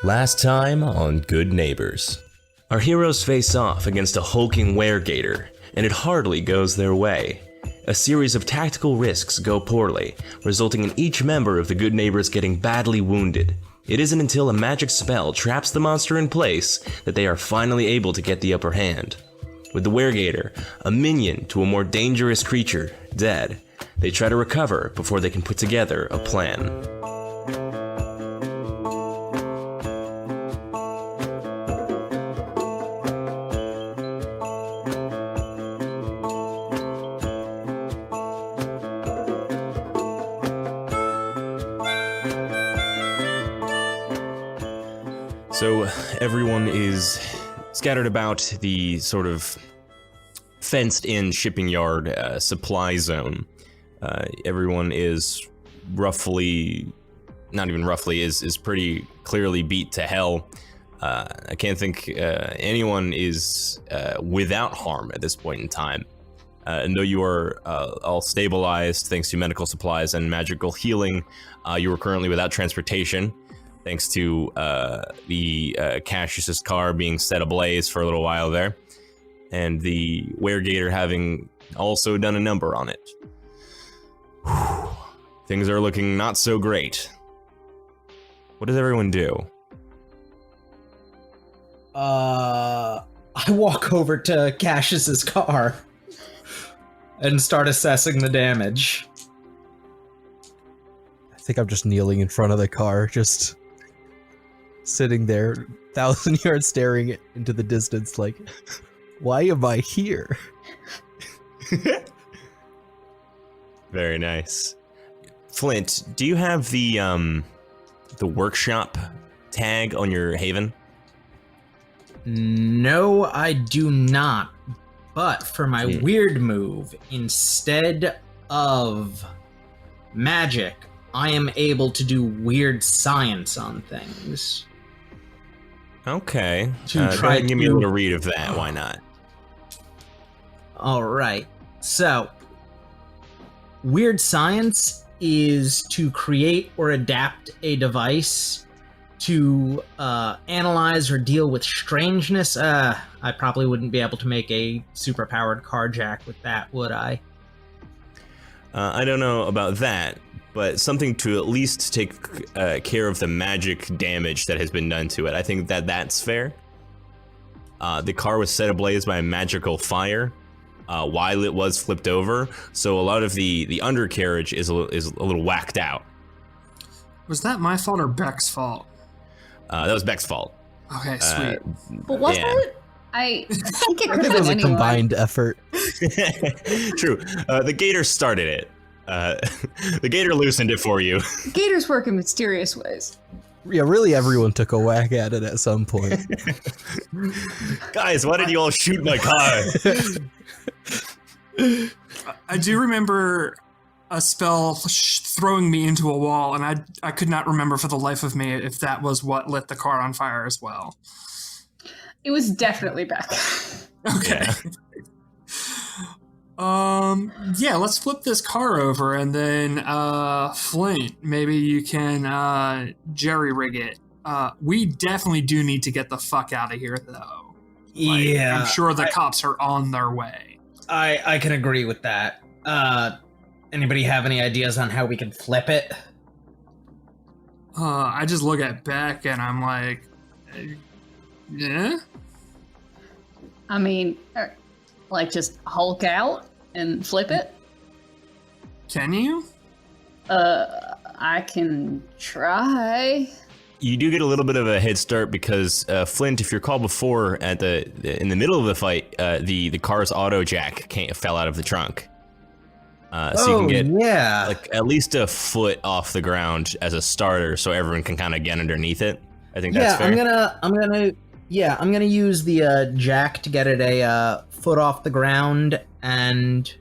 Last time on Good Neighbors. Our heroes face off against a hulking were-gator, and it hardly goes their way. A series of tactical risks go poorly, resulting in each member of the Good Neighbors getting badly wounded. It isn't until a magic spell traps the monster in place that they are finally able to get the upper hand. With the were-gator, a minion to a more dangerous creature, dead, they try to recover before they can put together a plan. So everyone is scattered about the sort of fenced-in shipping yard supply zone. Everyone is roughly, not even roughly, is pretty clearly beat to hell. I can't think anyone is without harm at this point in time. And though you are all stabilized thanks to medical supplies and magical healing, you are currently without transportation. Thanks to the Cascius' car being set ablaze for a little while there, and the were-gator having also done a number on it. Whew. Things are looking not so great. What does everyone do? I walk over to Cascius' car and start assessing the damage. I think I'm just kneeling in front of the car, just sitting there, 1,000 yards staring into the distance like, why am I here? Very nice. Flint, do you have the workshop tag on your Haven? No, I do not. But for my weird move, instead of magic, I am able to do weird science on things. Okay. To Go ahead try and give me a little read of that. Why not? All right. So, weird science is to create or adapt a device to analyze or deal with strangeness. I probably wouldn't be able to make a super-powered carjack with that, would I? I don't know about that, but something to at least take care of the magic damage that has been done to it. I think that that's fair. The car was set ablaze by a magical fire while it was flipped over, so a lot of the undercarriage is a little whacked out. Was that my fault or Beck's fault? That was Beck's fault. Okay, sweet. But wasn't it? I think it I could think have it was been a anyone. combined effort. True. The gator started it. The gator loosened it for you. Gators work in mysterious ways. Yeah, really everyone took a whack at it at some point. Guys, why did you all shoot my car? I do remember a spell throwing me into a wall, and I could not remember for the life of me if that was what lit the car on fire as well. It was definitely Beck. Okay. Yeah, let's flip this car over, and then, Flint, maybe you can, jerry-rig it. We definitely do need to get the fuck out of here, though. Like, Yeah. I'm sure the cops are on their way. I can agree with that. Anybody have any ideas on how we can flip it? I just look at Beck, and I'm like, yeah? I mean, like just Hulk out and flip it? Can you? I can try. You do get a little bit of a head start because Flint, if you recall before, in the middle of the fight, the car's auto jack fell out of the trunk. So you can get like at least a foot off the ground as a starter, so everyone can kind of get underneath it. I think that's fair. I'm gonna use the jack to get it a foot off the ground, and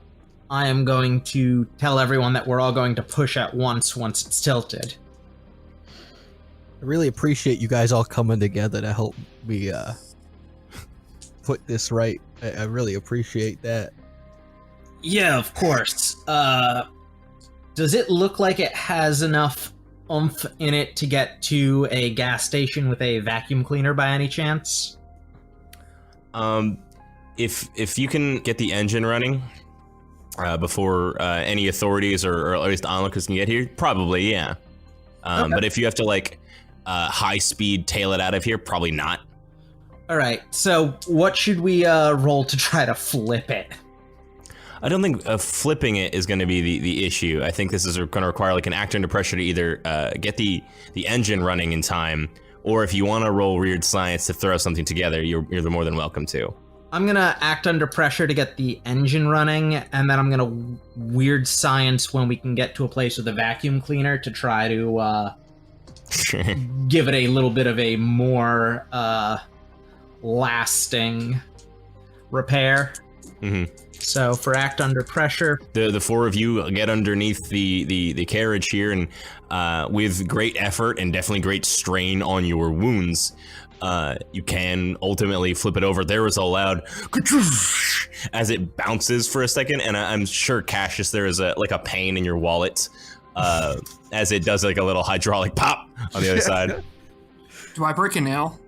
I am going to tell everyone that we're all going to push at once it's tilted. I really appreciate you guys all coming together to help me put this right. I really appreciate that. Yeah, of course. Does it look like it has enough oomph in it to get to a gas station with a vacuum cleaner by any chance? If you can get the engine running before any authorities or at least onlookers can get here, probably, yeah. Okay. But if you have to like high speed tail it out of here, probably not. All right. So what should we roll to try to flip it? I don't think flipping it is going to be the issue. I think this is going to require like an act under pressure to either get the engine running in time, or if you want to roll weird science to throw something together, you're more than welcome to. I'm gonna act under pressure to get the engine running, and then I'm gonna weird science when we can get to a place with a vacuum cleaner to try to give it a little bit of a more lasting repair. Mm-hmm. So for act under pressure, the four of you get underneath the carriage here, and with great effort and definitely great strain on your wounds, you can ultimately flip it over. There was a loud as it bounces for a second, and I'm sure, Cascius, there is a pain in your wallet as it does like a little hydraulic pop on the other side. Do I break a nail?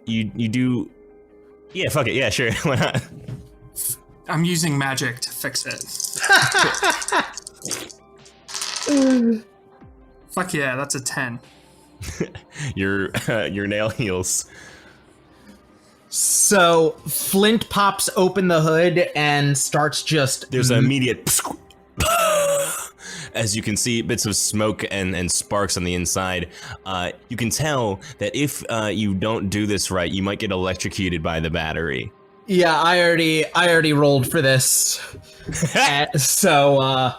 You do. Yeah, fuck it. Yeah, sure. Why not? I'm using magic to fix it. Fuck yeah, that's a 10. Your nail heals. so Flint pops open the hood and starts just. There's an immediate. As you can see, bits of smoke and sparks on the inside. You can tell that if you don't do this right, you might get electrocuted by the battery. Yeah, I already rolled for this. So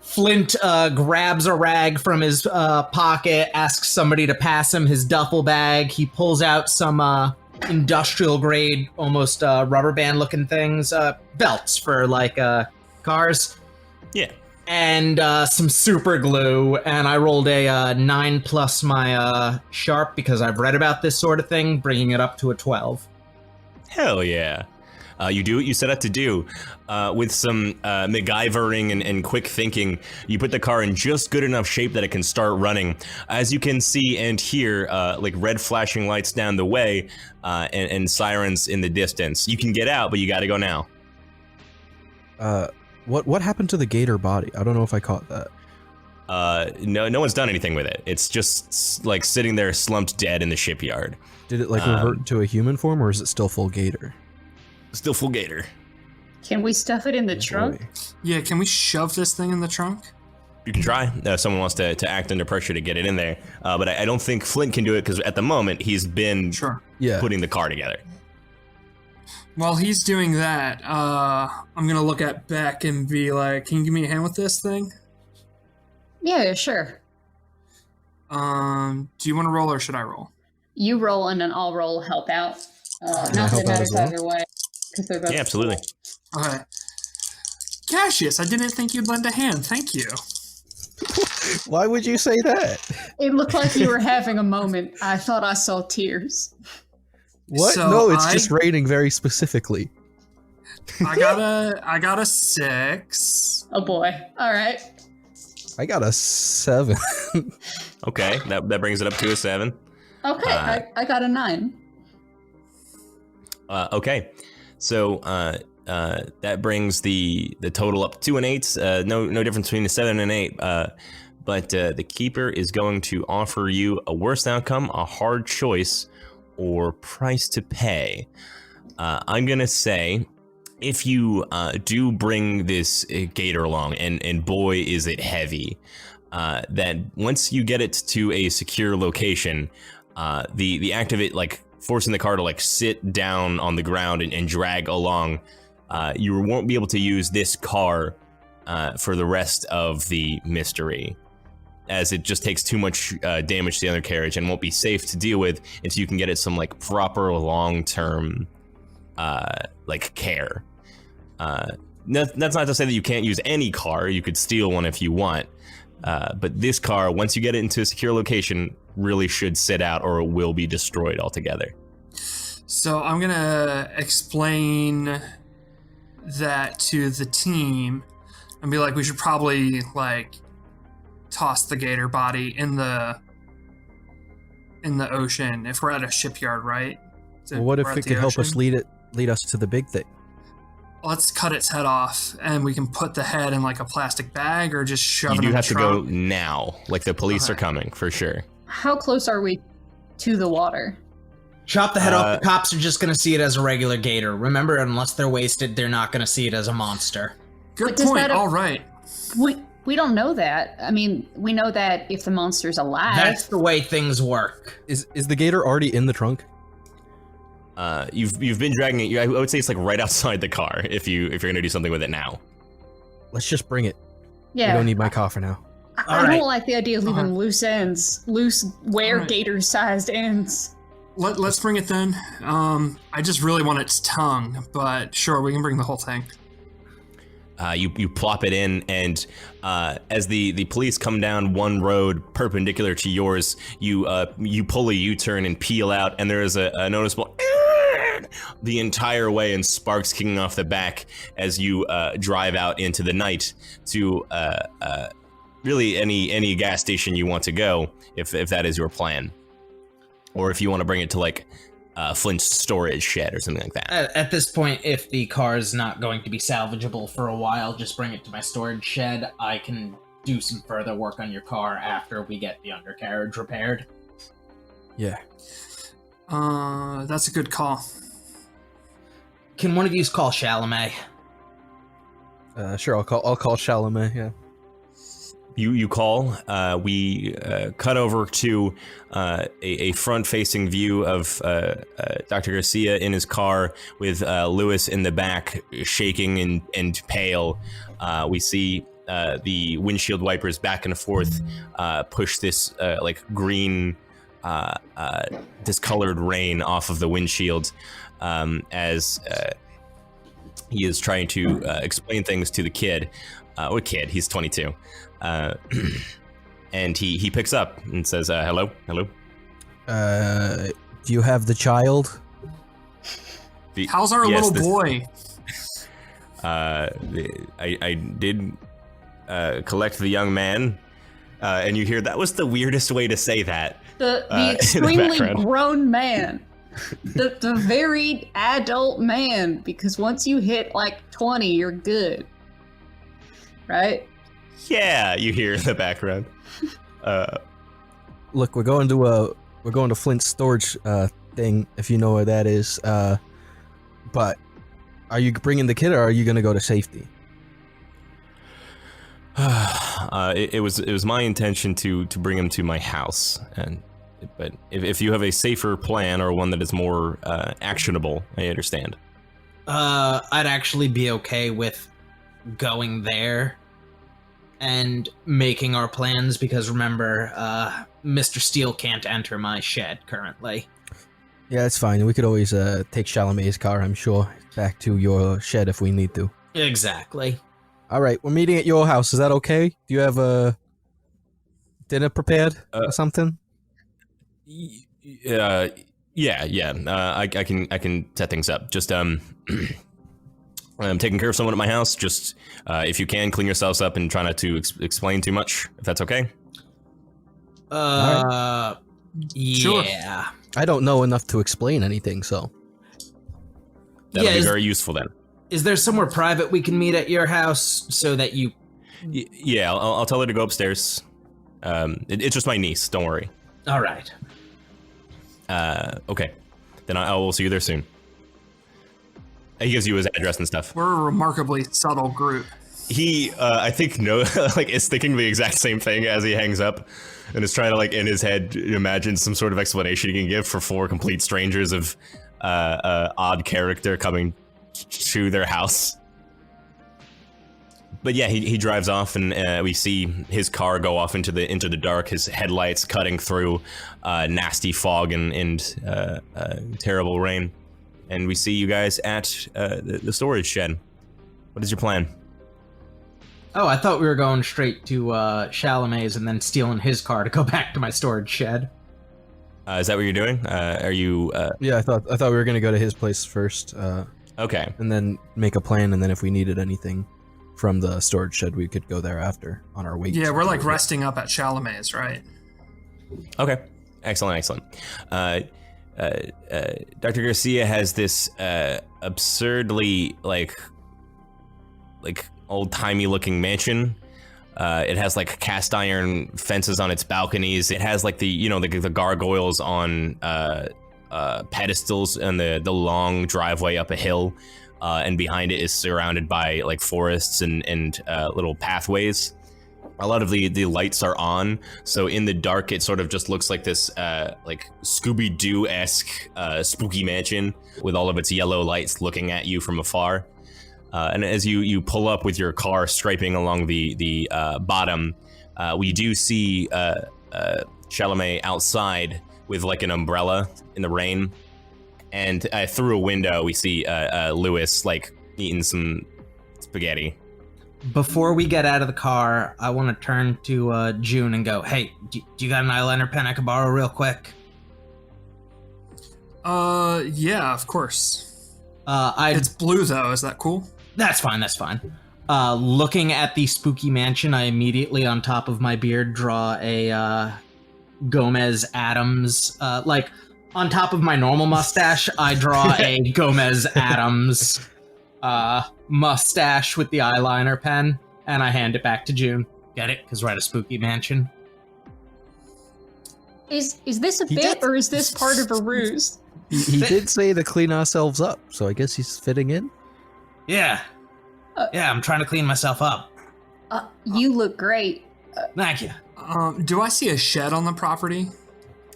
Flint grabs a rag from his pocket, asks somebody to pass him his duffel bag. He pulls out some industrial grade, almost rubber band looking things, belts for like cars. Yeah. And some super glue, and I rolled a 9 plus my sharp because I've read about this sort of thing, bringing it up to a 12. Hell yeah. You do what you set out to do. With some MacGyvering and quick thinking, you put the car in just good enough shape that it can start running. As you can see and hear, like red flashing lights down the way and sirens in the distance. You can get out, but you gotta go now. What happened to the gator body? I don't know if I caught that. No one's done anything with it. It's just like sitting there slumped dead in the shipyard. Did it like revert to a human form, or is it still full gator? Still full gator. Can we stuff it in the trunk? Boy. Yeah, can we shove this thing in the trunk? You can try. Someone wants to act under pressure to get it in there. But I don't think Flint can do it because at the moment he's been Yeah. putting the car together. While he's doing that, I'm gonna look at Beck and be like, "Can you give me a hand with this thing?" Yeah, sure. Do you want to roll or should I roll? You roll and then I'll roll help out. Not help that it out matters as well? either way. 'Cause they're both Yeah, absolutely. Okay. Cascius, I didn't think you'd lend a hand. Thank you. Why would you say that? It looked like you were having a moment. I thought I saw tears. What? So No, it's just raining very specifically. I got a 6. Oh boy. All right. I got a 7. Okay, that brings it up to a 7. Okay, I got a 9. Okay, so that brings the total up to an 8. No difference between a 7 and an 8. But the keeper is going to offer you a worst outcome, a hard choice, or price to pay. I'm gonna say, if you do bring this gator along, and boy is it heavy, that once you get it to a secure location, the act of it like forcing the car to like sit down on the ground and drag along, you won't be able to use this car for the rest of the mystery, as it just takes too much damage to the other carriage and won't be safe to deal with until you can get it some like proper long-term like care. That's not to say that you can't use any car. You could steal one if you want, but this car, once you get it into a secure location, really should sit out or it will be destroyed altogether. So I'm gonna explain that to the team and be like, we should probably like toss the gator body in the ocean if we're at a shipyard, right? Well, what if it could help us lead us to the big thing? Let's cut its head off, and we can put the head in like a plastic bag, or just shove You it do in the have to go trunk. now. Like the police are coming for sure. How close are we to the water? Chop the head off. The cops are just going to see it as a regular gator. Remember, unless they're wasted, they're not going to see it as a monster. Good does point. that- All right. We don't know that. I mean, we know that if the monster's alive. That's the way things work. Is the gator already in the trunk? You've been dragging it. I would say it's like right outside the car. If you're gonna do something with it now. Let's just bring it. Yeah. We don't need my car for now. I Alright. don't like the idea of leaving loose ends, were-gator-sized ends. Let's bring it then. I just really want its tongue, but sure, we can bring the whole thing. You plop it in, and as the police come down one road perpendicular to yours, you pull a U-turn and peel out, and there is a noticeable the entire way, and sparks kicking off the back as you drive out into the night to really any gas station you want to go, if that is your plan, or if you want to bring it to like Flint's storage shed or something like that. At this point, if the car is not going to be salvageable for a while, just bring it to my storage shed. I can do some further work on your car after we get the undercarriage repaired. Yeah. That's a good call. Can one of you call Chalamet? Sure. I'll call Chalamet. Yeah. You call. We cut over to a front-facing view of Dr. Garcia in his car with Lewis in the back, shaking and pale. We see the windshield wipers back and forth push this like green, discolored rain off of the windshield as he is trying to explain things to the kid. What kid? He's 22. And he picks up and says, hello. Do you have the child? How's our little boy? I did collect the young man, and you hear that was the weirdest way to say that. The in the extremely background. grown man. The very adult man, because once you hit like 20, you're good. Right? Yeah, you hear in the background. Look, we're going to Flint's storage thing, if you know where that is. But are you bringing the kid, or are you gonna go to safety? It was my intention to bring him to my house, but if you have a safer plan or one that is more actionable, I understand. I'd actually be okay with going there and making our plans, because remember, Mr. Steele can't enter my shed currently. Yeah, it's fine. We could always take Chalamet's car, I'm sure, back to your shed if we need to. Exactly. All right, we're meeting at your house. Is that okay? Do you have a dinner prepared or something? Yeah. I can set things up. Just I'm taking care of someone at my house. Just if you can, clean yourselves up and try not to explain too much, if that's okay. Yeah. Sure. I don't know enough to explain anything, so. That'll be is- very useful then. Is there somewhere private we can meet at your house so that you... Yeah, I'll tell her to go upstairs. It's just my niece. Don't worry. All right. Okay. Then I will see you there soon. He gives you his address and stuff. We're a remarkably subtle group. He, I think, is thinking the exact same thing as he hangs up, and is trying to, like, in his head, imagine some sort of explanation he can give for 4 complete strangers of odd character coming to their house. But yeah, he drives off, and we see his car go off into the dark. His headlights cutting through nasty fog and terrible rain. And we see you guys at the storage shed. What is your plan? Oh, I thought we were going straight to Chalamet's and then stealing his car to go back to my storage shed. Is that what you're doing? Are you? Yeah, I thought we were gonna go to his place first, Okay. and then make a plan, and then if we needed anything, from the storage shed, we could go there after on our way. Yeah, we're like resting up at Chalamet's, right? Okay. Excellent. Dr. Garcia has this absurdly like old-timey looking mansion. It has like cast iron fences on its balconies. It has like the gargoyles on pedestals and the long driveway up a hill. And behind it is surrounded by like forests and little pathways. A lot of the lights are on, so in the dark it sort of just looks like this like Scooby-Doo-esque spooky mansion with all of its yellow lights looking at you from afar. And as you pull up with your car striping along the bottom, we do see Chalamet outside with like an umbrella in the rain. And through a window, we see Lewis like eating some spaghetti. Before we get out of the car, I want to turn to June and go, "Hey, do you got an eyeliner pen I could borrow real quick?" Yeah, of course. It's It's blue though. Is that cool? That's fine. Looking at the spooky mansion, I immediately, on top of my beard, draw a Gomez Adams. Like on top of my normal mustache, I draw a Gomez Adams mustache with the eyeliner pen, and I hand it back to June. Get it? Because we're at a spooky mansion. Is this a bit or is this part of a ruse? He did say to clean ourselves up, so I guess he's fitting in. Yeah, I'm trying to clean myself up. You look great. Thank you. Do I see a shed on the property?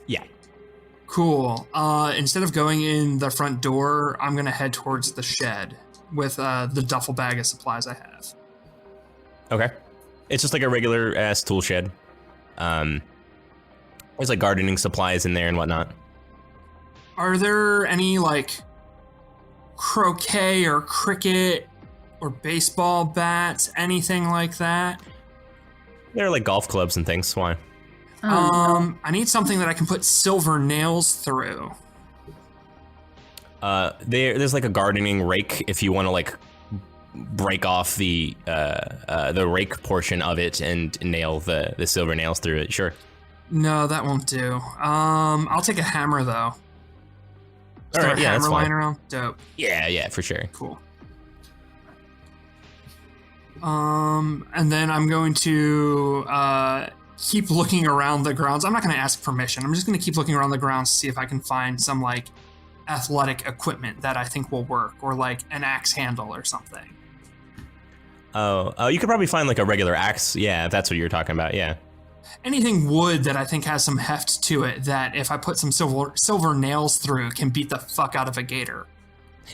Yeah. Cool. Instead of going in the front door, I'm gonna head towards the shed with the duffel bag of supplies I have. Okay. It's just like a regular ass tool shed. There's like gardening supplies in there and whatnot. Are there any like croquet or cricket or baseball bats, anything like that? There are like golf clubs and things. Why? I need something that I can put silver nails through. There's like a gardening rake if you want to like break off the rake portion of it and nail the silver nails through it. Sure. No, that won't do. I'll take a hammer though. All right, yeah, hammer that's lying fine. around. Dope. Yeah, for sure. Cool. And then I'm going to keep looking around the grounds. I'm not going to ask permission. I'm just going to keep looking around the grounds to see if I can find some like athletic equipment that I think will work, or like an axe handle or something. Oh, you could probably find like a regular axe. Yeah, if that's what you're talking about. Yeah. Anything wood that I think has some heft to it that if I put some silver nails through can beat the fuck out of a gator.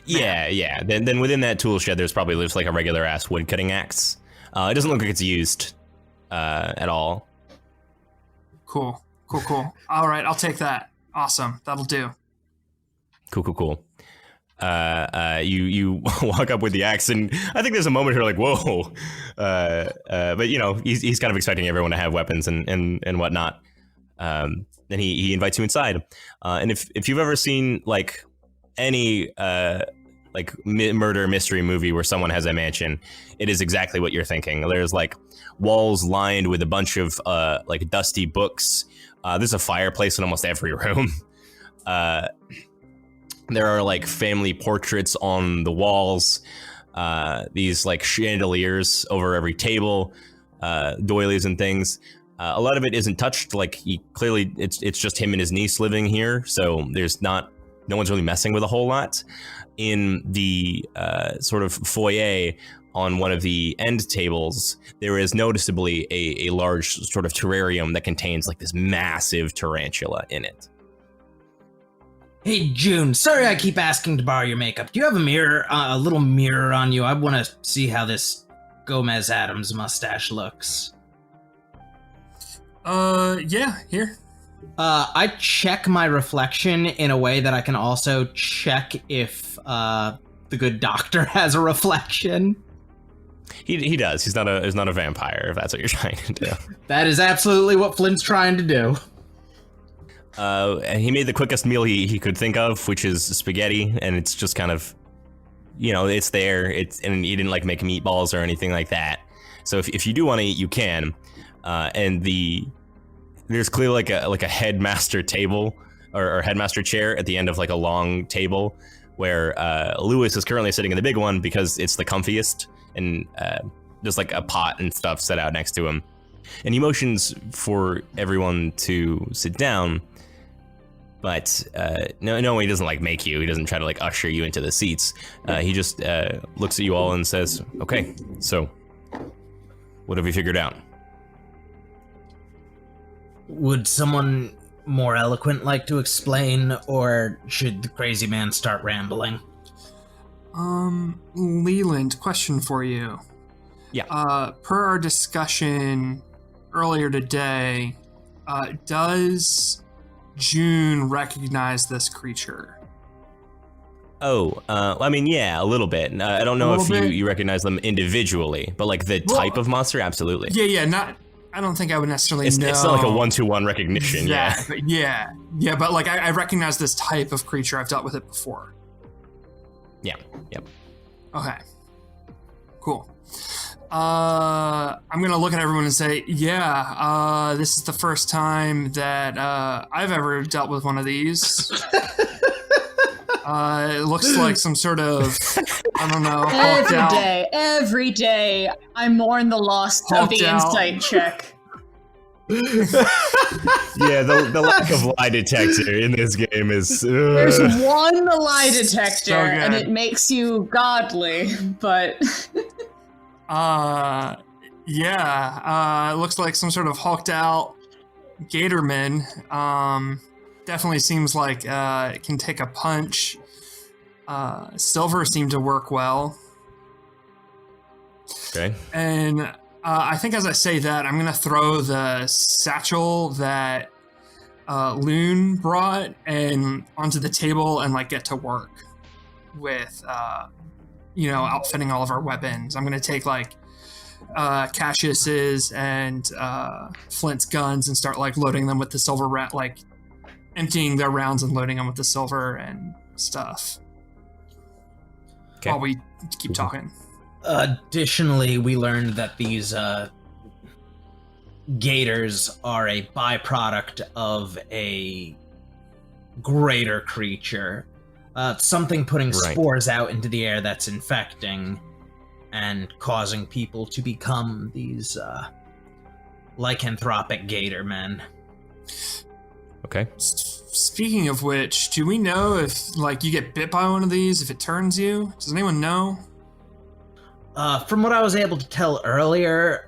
Yeah. Then within that tool shed, there's probably just like a regular ass wood cutting axe. It doesn't look like it's used at all. Cool. All right, I'll take that. Awesome, that'll do. Cool. You walk up with the axe, and I think there's a moment here like, whoa. But you know, he's kind of expecting everyone to have weapons and whatnot. Then he invites you inside. And if you've ever seen like any like murder mystery movie where someone has a mansion, it is exactly what you're thinking. There's like walls lined with a bunch of like dusty books. There's a fireplace in almost every room. There are like family portraits on the walls, these like chandeliers over every table, doilies and things. A lot of it isn't touched. Like clearly it's just him and his niece living here. So there's no one's really messing with a whole lot. In the sort of foyer on one of the end tables, there is noticeably a large sort of terrarium that contains like this massive tarantula in it. Hey, June, sorry I keep asking to borrow your makeup. Do you have a mirror, a little mirror on you? I want to see how this Gomez Adams mustache looks. Yeah, here. I check my reflection in a way that I can also check if the good doctor has a reflection. He does. He's not a vampire, if that's what you're trying to do. That is absolutely what Flint's trying to do. And he made the quickest meal he could think of, which is spaghetti, and it's just kind of it's there. And you didn't like make meatballs or anything like that. So if you do want to eat, you can. And there's clearly like a headmaster table or headmaster chair at the end of like a long table where Lewis is currently sitting in the big one because it's the comfiest, and there's like a pot and stuff set out next to him. And he motions for everyone to sit down, but no, he doesn't like make you. He doesn't try to like usher you into the seats. He just looks at you all and says, "Okay, so what have you figured out?" Would someone more eloquent like to explain, or should the crazy man start rambling? Leland, question for you. Yeah. Per our discussion earlier today, does June recognize this creature? Oh, I mean, yeah, a little bit. I don't know if bit? you recognize them individually, but like the type of monster, absolutely. Yeah, I don't think I would necessarily know. It's not like a 1-to-1 recognition, yeah. But yeah, but like I recognize this type of creature. I've dealt with it before. Yeah, yep. Okay, cool. I'm gonna look at everyone and say, yeah, this is the first time that I've ever dealt with one of these. It looks like some sort of, I don't know, Every day, I mourn the loss of the insight check. Yeah, the lack of lie detector in this game is... There's one lie detector, So and good. it makes you godly, but... it looks like some sort of hulked out gatorman. Definitely seems like it can take a punch. Silver seemed to work well. Okay. And I think as I say that, I'm going to throw the satchel that Loon brought and onto the table and like get to work with, outfitting all of our weapons. I'm going to take like Cascius's and Flint's guns and start like loading them with the silver like emptying their rounds and loading them with the silver and stuff. Okay. While we keep talking. Additionally, we learned that these gators are a byproduct of a greater creature. Something putting spores out into the air that's infecting and causing people to become these lycanthropic gator men. Okay. Speaking of which, do we know if like you get bit by one of these, if it turns you? Does anyone know? From what I was able to tell earlier,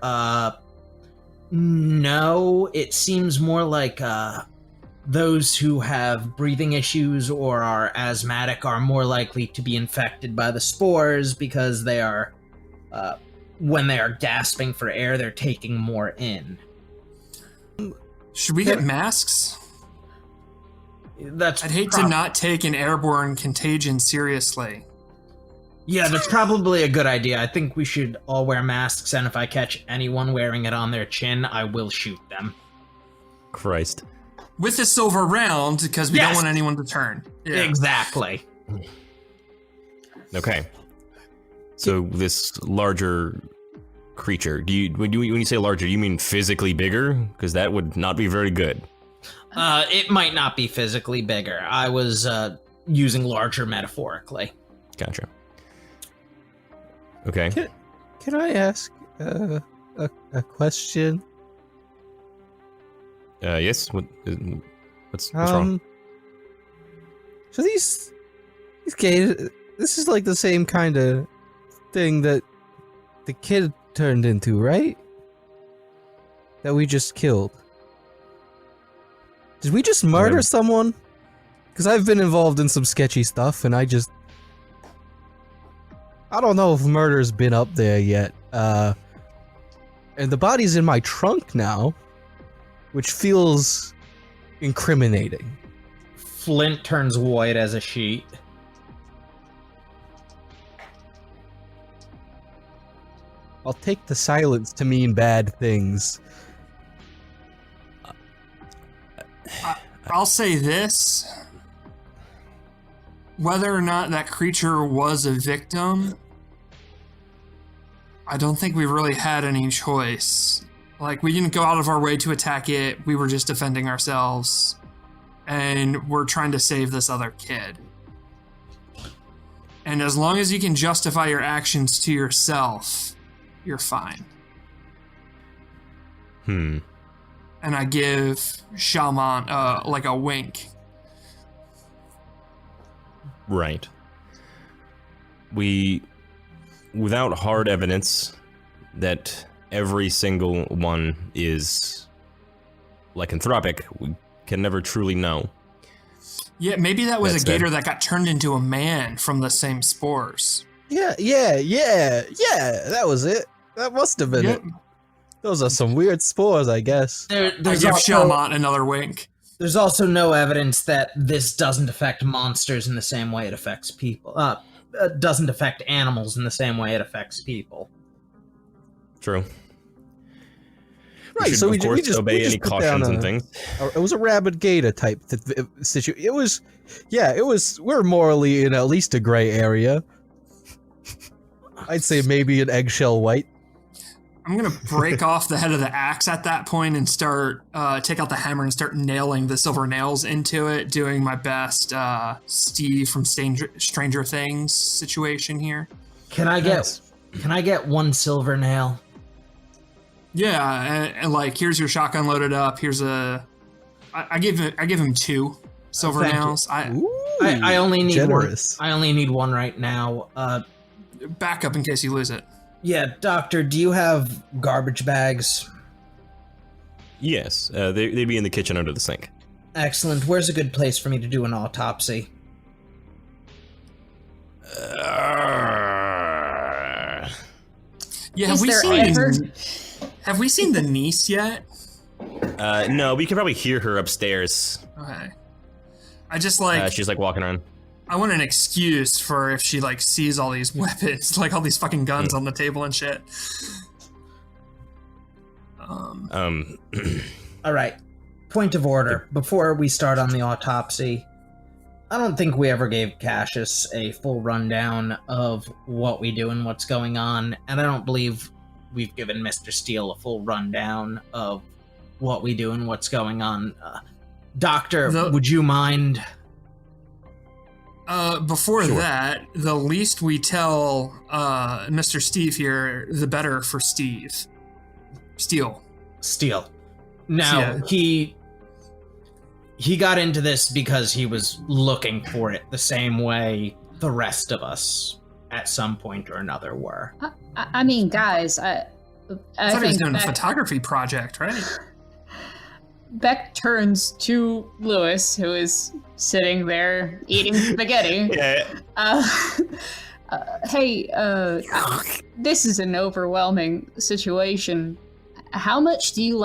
no. It seems more like those who have breathing issues or are asthmatic are more likely to be infected by the spores because they are, when they are gasping for air, they're taking more in. Should we get masks? I'd hate to not take an airborne contagion seriously. Yeah, that's probably a good idea. I think we should all wear masks, and if I catch anyone wearing it on their chin, I will shoot them. Christ. With the silver round, because we don't want anyone to turn. Yeah. Exactly. Okay. So this larger creature, when you say larger, do you mean physically bigger? Because that would not be very good. It might not be physically bigger. I was using larger metaphorically. Gotcha. Okay. Can I ask a question? Yes. What's wrong? So these gators, this is like the same kind of thing that the kid turned into, right? That we just killed. Did we just murder someone? Because I've been involved in some sketchy stuff, and I don't know if murder's been up there yet. And the body's in my trunk now, which feels incriminating. Flint turns white as a sheet. I'll take the silence to mean bad things. I'll say this. whether or not that creature was a victim, I don't think we really had any choice. Like, we didn't go out of our way to attack it. We were just defending ourselves. And we're trying to save this other kid. And as long as you can justify your actions to yourself, you're fine. And I give Shaman like a wink. Right. Without hard evidence that every single one is lycanthropic, we can never truly know. Yeah, maybe that was That's a gator that got turned into a man from the same spores. Yeah, that was it. That must have been it. Those are some weird spores, I guess. I give Shaman another wink. There's also no evidence that this doesn't affect monsters in the same way it affects people. Doesn't affect animals in the same way it affects people. True. Right, so we just obey any put down cautions and things. It was a rabid gator type situation. It was. We're morally in at least a gray area. I'd say maybe an eggshell white. I'm gonna break off the head of the axe at that point and start take out the hammer and start nailing the silver nails into it, doing my best Steve from Stranger Things situation here. Can I get one silver nail? Yeah, and like, here's your shotgun loaded up. Here's I give him 2 silver nails. I only need generous. one. I only need one right now. Back up in case you lose it. Yeah, Doctor, do you have garbage bags? Yes, they'd be in the kitchen under the sink. Excellent. Where's a good place for me to do an autopsy? Yeah, have we seen the niece yet? No, we can probably hear her upstairs. Okay. I just like she's like walking around. I want an excuse for if she like sees all these weapons, like all these fucking guns on the table and shit. All right. Point of order. Before we start on the autopsy, I don't think we ever gave Cascius a full rundown of what we do and what's going on, and I don't believe we've given Mr. Steele a full rundown of what we do and what's going on. Doctor, would you mind? Before that, the least we tell Mr. Steve here, the better for Steve. Steele. Now, he got into this because he was looking for it the same way the rest of us at some point or another were. I mean, guys, I thought he was doing a photography project, right? Beck turns to Lewis, who is sitting there eating spaghetti. Hey, this is an overwhelming situation. How much do you,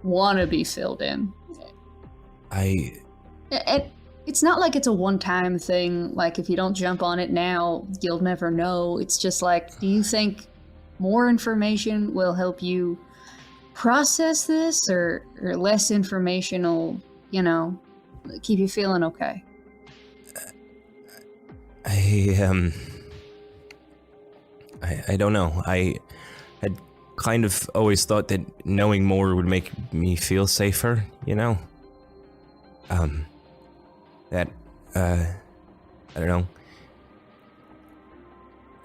want to be filled in? It's not like it's a one-time thing. Like, if you don't jump on it now, you'll never know. It's just like, do you think more information will help you process this, or less information will, keep you feeling okay? I don't know. I had kind of always thought that knowing more would make me feel safer, I don't know.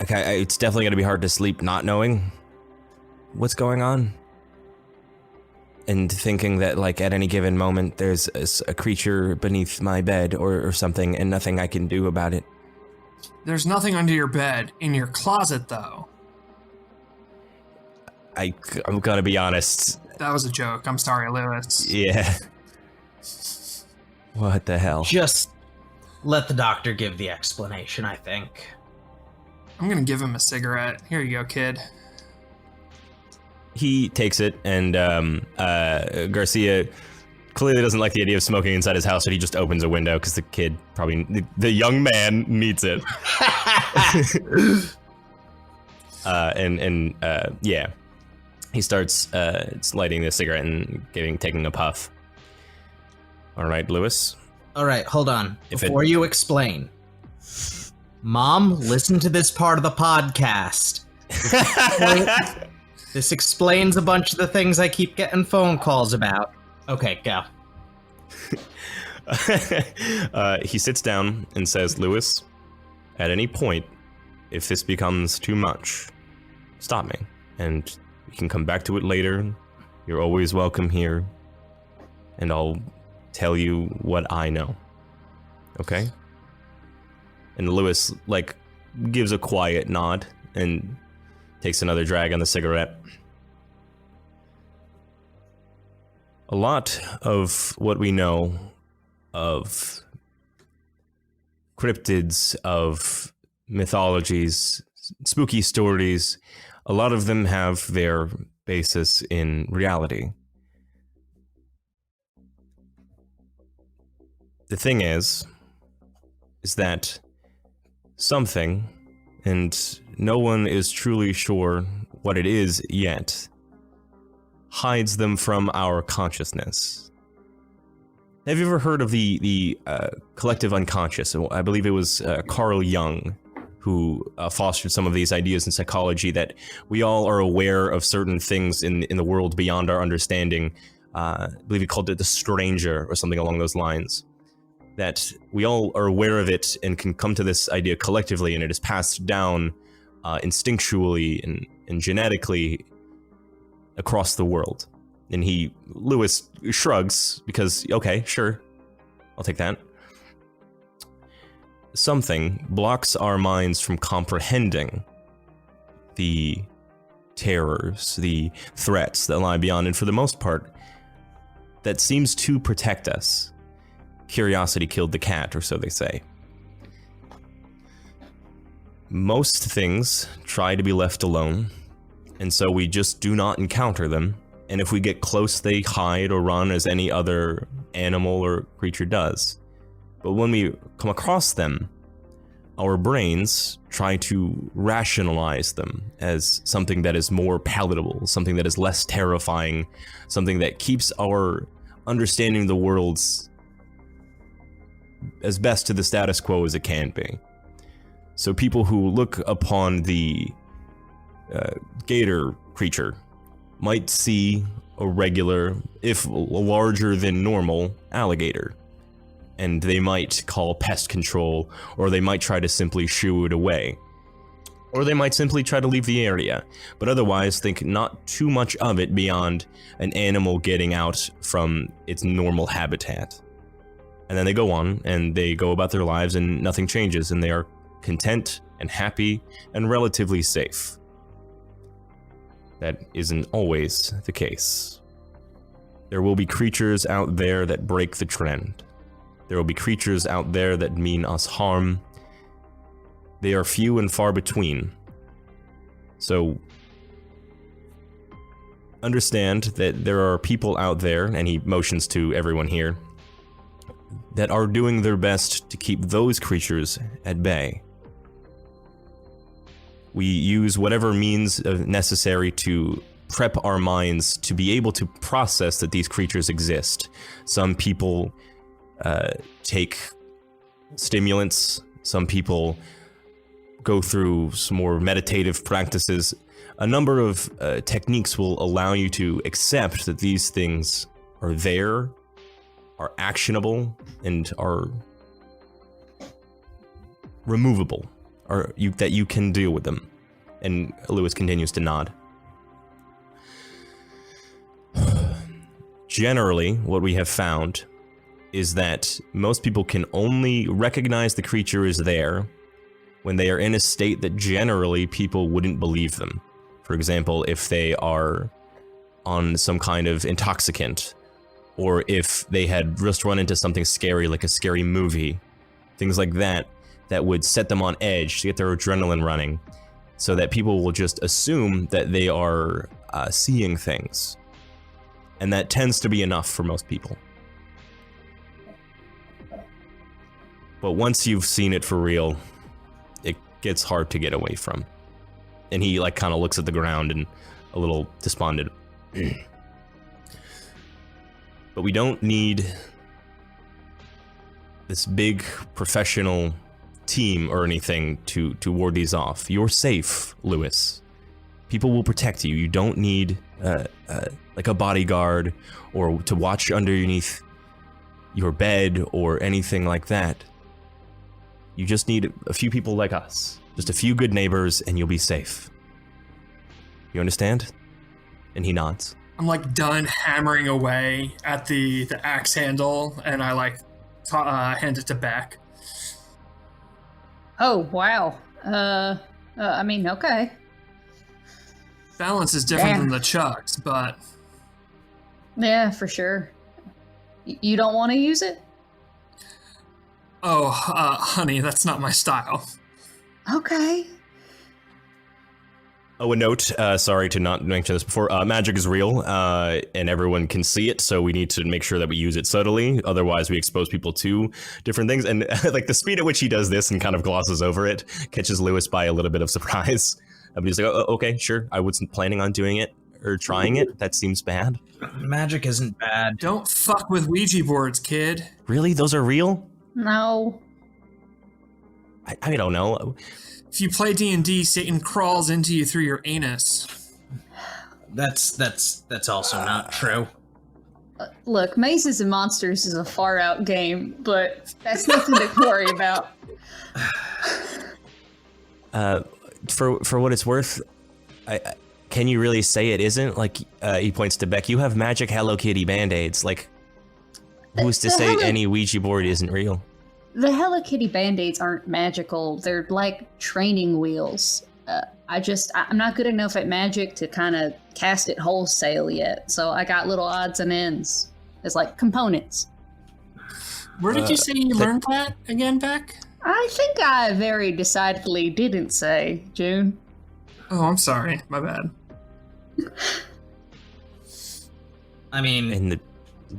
Okay, it's definitely gonna be hard to sleep not knowing what's going on. And thinking that, at any given moment, there's a creature beneath my bed or something, and nothing I can do about it. There's nothing under your bed. In your closet, though. I'm gonna be honest. That was a joke. I'm sorry, Lewis. Yeah. What the hell? Just let the doctor give the explanation, I think. I'm gonna give him a cigarette. Here you go, kid. He takes it, and Garcia clearly doesn't like the idea of smoking inside his house, so he just opens a window because the young man needs it. Yeah, he starts lighting the cigarette and taking a puff. All right, Lewis. All right, hold on. Before you explain, Mom, listen to this part of the podcast. This explains a bunch of the things I keep getting phone calls about. Okay, go. He sits down and says, Lewis, at any point, if this becomes too much, stop me, and we can come back to it later. You're always welcome here, and I'll tell you what I know. Okay? And Lewis, like, gives a quiet nod and takes another drag on the cigarette. A lot of what we know of cryptids, of mythologies, spooky stories, a lot of them have their basis in reality. The thing is that something, and no one is truly sure what it is yet, hides them from our consciousness. Have you ever heard of the collective unconscious? I believe it was Carl Jung who fostered some of these ideas in psychology, that we all are aware of certain things in the world beyond our understanding. I believe he called it the stranger or something along those lines. That we all are aware of it and can come to this idea collectively, and it is passed down instinctually and genetically across the world. And Lewis shrugs because, okay, sure, I'll take that. Something blocks our minds from comprehending the terrors, the threats that lie beyond, and for the most part, that seems to protect us. Curiosity killed the cat, or so they say. Most things try to be left alone, and so we just do not encounter them. And if we get close, they hide or run as any other animal or creature does. But when we come across them, our brains try to rationalize them as something that is more palatable, something that is less terrifying, something that keeps our understanding of the world as best to the status quo as it can be. So people who look upon the gator creature might see a regular, if larger than normal, alligator, and they might call pest control, or they might try to simply shoo it away, or they might simply try to leave the area, but otherwise think not too much of it beyond an animal getting out from its normal habitat. And then they go on, and they go about their lives, and nothing changes, and they are content and happy and relatively safe. That isn't always the case. There will be creatures out there that break the trend. There will be creatures out there that mean us harm. They are few and far between. So understand that there are people out there, and he motions to everyone here, that are doing their best to keep those creatures at bay. We use whatever means necessary to prep our minds to be able to process that these creatures exist. Some people take stimulants, some people go through some more meditative practices. A number of techniques will allow you to accept that these things are there, are actionable, and are removable, or that you can deal with them. And Lewis continues to nod. Generally, what we have found is that most people can only recognize the creature is there when they are in a state that generally people wouldn't believe them. For example, if they are on some kind of intoxicant, or if they had just run into something scary, like a scary movie, things like that, that would set them on edge to get their adrenaline running, so that people will just assume that they are seeing things. And that tends to be enough for most people. But once you've seen it for real, it gets hard to get away from. And he kind of looks at the ground and a little despondent. But we don't need this big professional team or anything to ward these off. You're safe, Lewis. People will protect you. You don't need like a bodyguard or to watch underneath your bed or anything like that. You just need a few people like us. Just a few good neighbors and you'll be safe. You understand? And he nods. I'm like done hammering away at the axe handle, and I like hand it to Beck. Oh, wow. I mean, okay. Balance is different Damn. than the chucks, but Yeah, for sure. You don't want to use it? oh, honey, that's not my style. Okay. Oh, a note, sorry to not mention this before, magic is real, and everyone can see it, so we need to make sure that we use it subtly, otherwise we expose people to different things, and like the speed at which he does this and kind of glosses over it catches Lewis by a little bit of surprise. But he's like, oh, okay, sure, I wasn't planning on doing it, or trying it, that seems bad. Magic isn't bad. Don't fuck with Ouija boards, kid. Really? Those are real? No. I don't know. If you play D&D, Satan crawls into you through your anus. That's also not true. Look, Mazes and Monsters is a far out game, but that's nothing to worry about. For what it's worth, can you really say it isn't? Like, he points to Beck, you have magic Hello Kitty Band-Aids. Like, who's to say any Ouija board isn't real? The Hello Kitty Band-Aids aren't magical. They're like training wheels. I'm not good enough at magic to kind of cast it wholesale yet. So I got little odds and ends as like components. Where did you say you learned that again, Beck? I think I very decidedly didn't say, June. Oh, I'm sorry. My bad. I mean, And the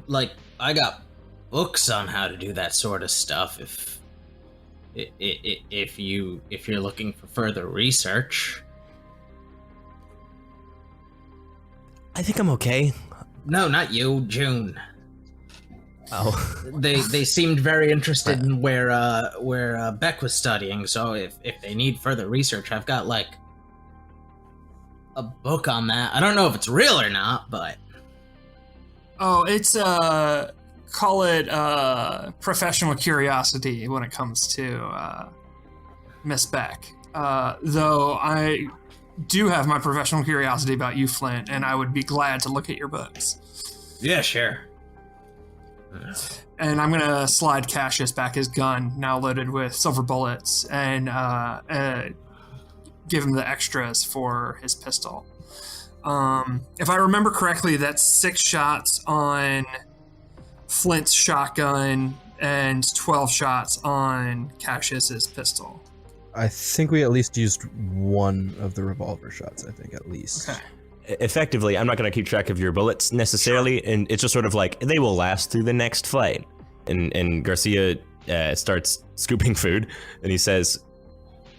like, I got books on how to do that sort of stuff if you're looking for further research. I think I'm okay. No, not you, June. Oh. They seemed very interested in where Beck was studying, so if they need further research, I've got like a book on that. I don't know if it's real or not, but Oh, it's call it professional curiosity when it comes to Miss Beck. Though I do have my professional curiosity about you, Flint, and I would be glad to look at your books. yeah, sure. And I'm gonna slide Cascius back his gun, now loaded with silver bullets, and give him the extras for his pistol. If I remember correctly, that's 6 shots on Flint's shotgun and 12 shots on Cascius's pistol. I think we at least used one of the revolver shots, I think, at least. Okay. Effectively, I'm not going to keep track of your bullets necessarily, and it's just sort of like, they will last through the next fight. And Garcia starts scooping food, and he says,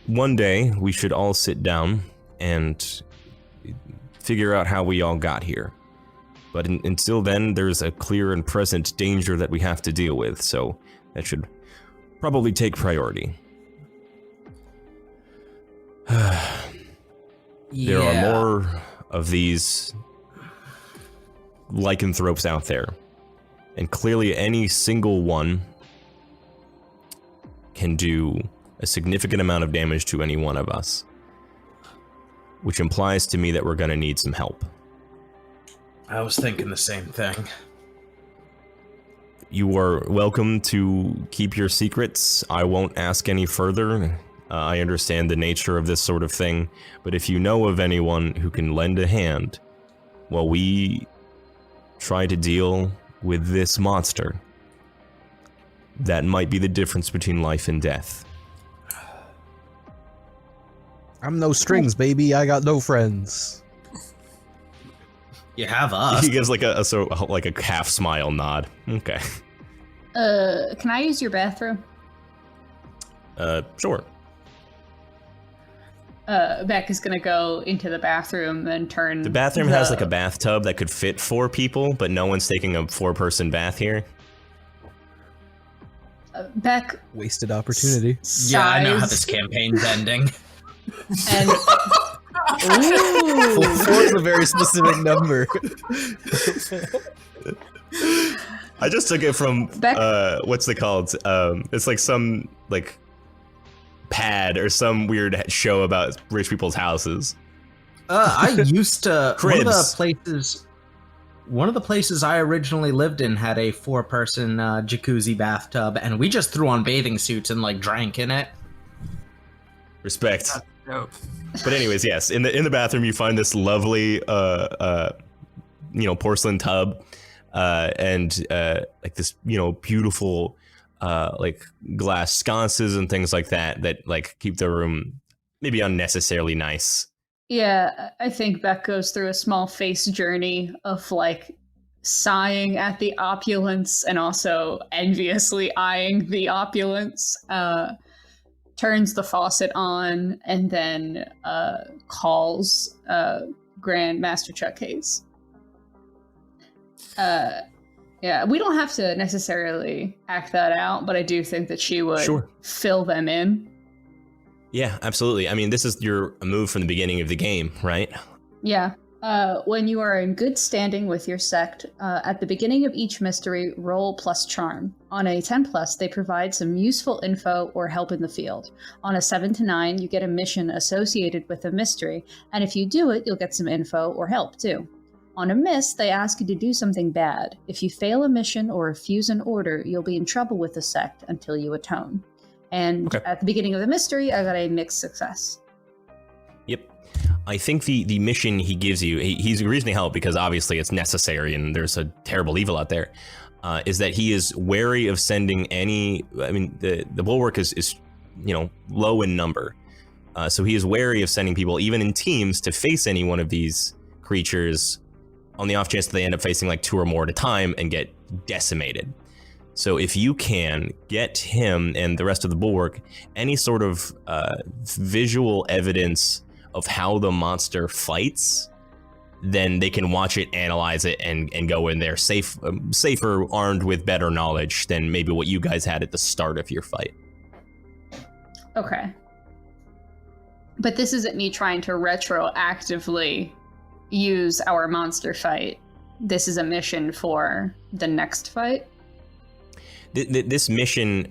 one day we should all sit down and figure out how we all got here. But until then, there's a clear and present danger that we have to deal with, so that should probably take priority. There are more of these lycanthropes out there, and clearly any single one can do a significant amount of damage to any one of us, which implies to me that we're going to need some help. I was thinking the same thing. You are welcome to keep your secrets. I won't ask any further. I understand the nature of this sort of thing, but if you know of anyone who can lend a hand while we try to deal with this monster, that might be the difference between life and death. I'm no strings, baby. I got no friends. You have us. He gives like a half smile nod. Okay. Can I use your bathroom? Sure. Beck is gonna go into the bathroom and turn. The bathroom has like a bathtub that could fit 4 people, but no one's taking a 4-person bath here. Beck Wasted opportunity. Yeah, I know how sighs this campaign's ending. and Four is a very specific number. I just took it from Beck- what's it called? It's like some like pad or some weird show about rich people's houses. I used to Cribs. One of the places I originally lived in had a 4-person jacuzzi bathtub, and we just threw on bathing suits and like drank in it. Respect. Dope. But anyways, yes, in the bathroom you find this lovely porcelain tub and like this beautiful like glass sconces and things like that like keep the room maybe unnecessarily nice. yeah, I think Beck goes through a small face journey of like sighing at the opulence and also enviously eyeing the opulence. Turns the faucet on and then calls Grand Master Chuck Hayes. Yeah, we don't have to necessarily act that out, but I do think that she would Sure. fill them in. Yeah, absolutely. I mean, this is your move from the beginning of the game, right? Yeah. When you are in good standing with your sect, at the beginning of each mystery, roll plus charm. On a 10+, they provide some useful info or help in the field. On a 7 to 9, you get a mission associated with a mystery, and if you do it, you'll get some info or help too. On a miss, they ask you to do something bad. If you fail a mission or refuse an order, you'll be in trouble with the sect until you atone. And Okay. at the beginning of the mystery, I got a mixed success. Yep. I think the mission he gives you, he's reasoning help because obviously it's necessary and there's a terrible evil out there, is that he is wary of sending any, I mean, the bulwark is low in number. So he is wary of sending people, even in teams, to face any one of these creatures on the off chance that they end up facing like 2 or more at a time and get decimated. So if you can get him and the rest of the bulwark any sort of visual evidence of how the monster fights, then they can watch it, analyze it, and go in there safer, armed with better knowledge than maybe what you guys had at the start of your fight. Okay. But this isn't me trying to retroactively use our monster fight. This is a mission for the next fight. This mission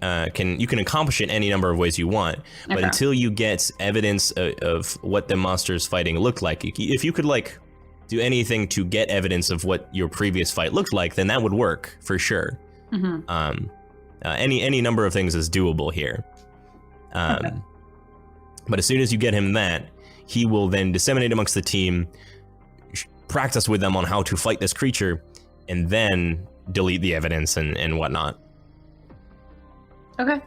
you can accomplish it any number of ways you want, but Okay. until you get evidence of what the monsters fighting looked like, if you could like do anything to get evidence of what your previous fight looked like, then that would work for sure. Mm-hmm. Any number of things is doable here. Okay. But as soon as you get him that, he will then disseminate amongst the team, practice with them on how to fight this creature, and then delete the evidence and whatnot. Okay.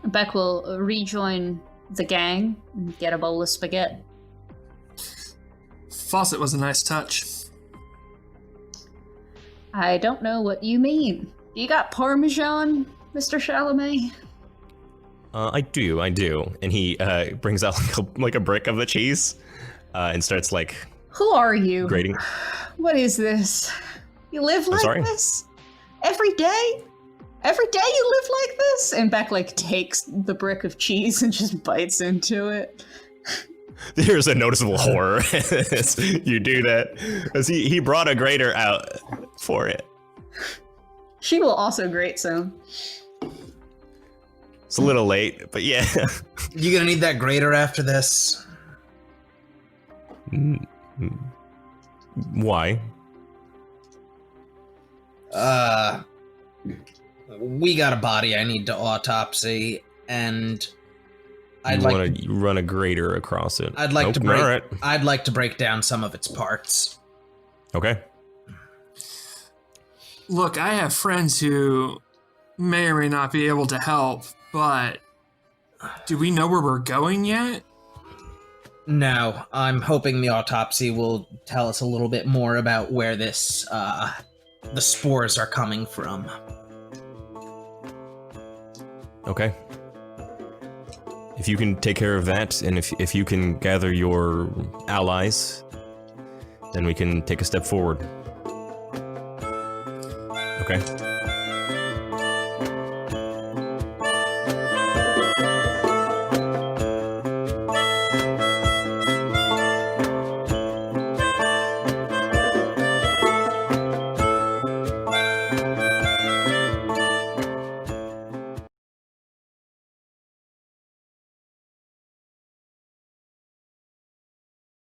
Beck will rejoin the gang and get a bowl of spaghetti. Faucet was a nice touch. I don't know what you mean. You got Parmesan, Mr. Chalamet? I do. And he brings out like a brick of the cheese and starts like Who are you? grating. What is this? You live like sorry? this? Every day? Every day you live like this? And Beck like takes the brick of cheese and just bites into it. There's a noticeable horror as you do that, as he brought a grater out for it. She will also grate some. It's a little late, but yeah. You gonna need that grater after this? Why? We got a body I need to autopsy, and You want to run a grater across it? I'd like to Nope, break. all right. I'd like to break down some of its parts. Okay. Look, I have friends who may or may not be able to help, but do we know where we're going yet? No, I'm hoping the autopsy will tell us a little bit more about where this, the spores are coming from. Okay. If you can take care of that, and if you can gather your allies, then we can take a step forward. Okay.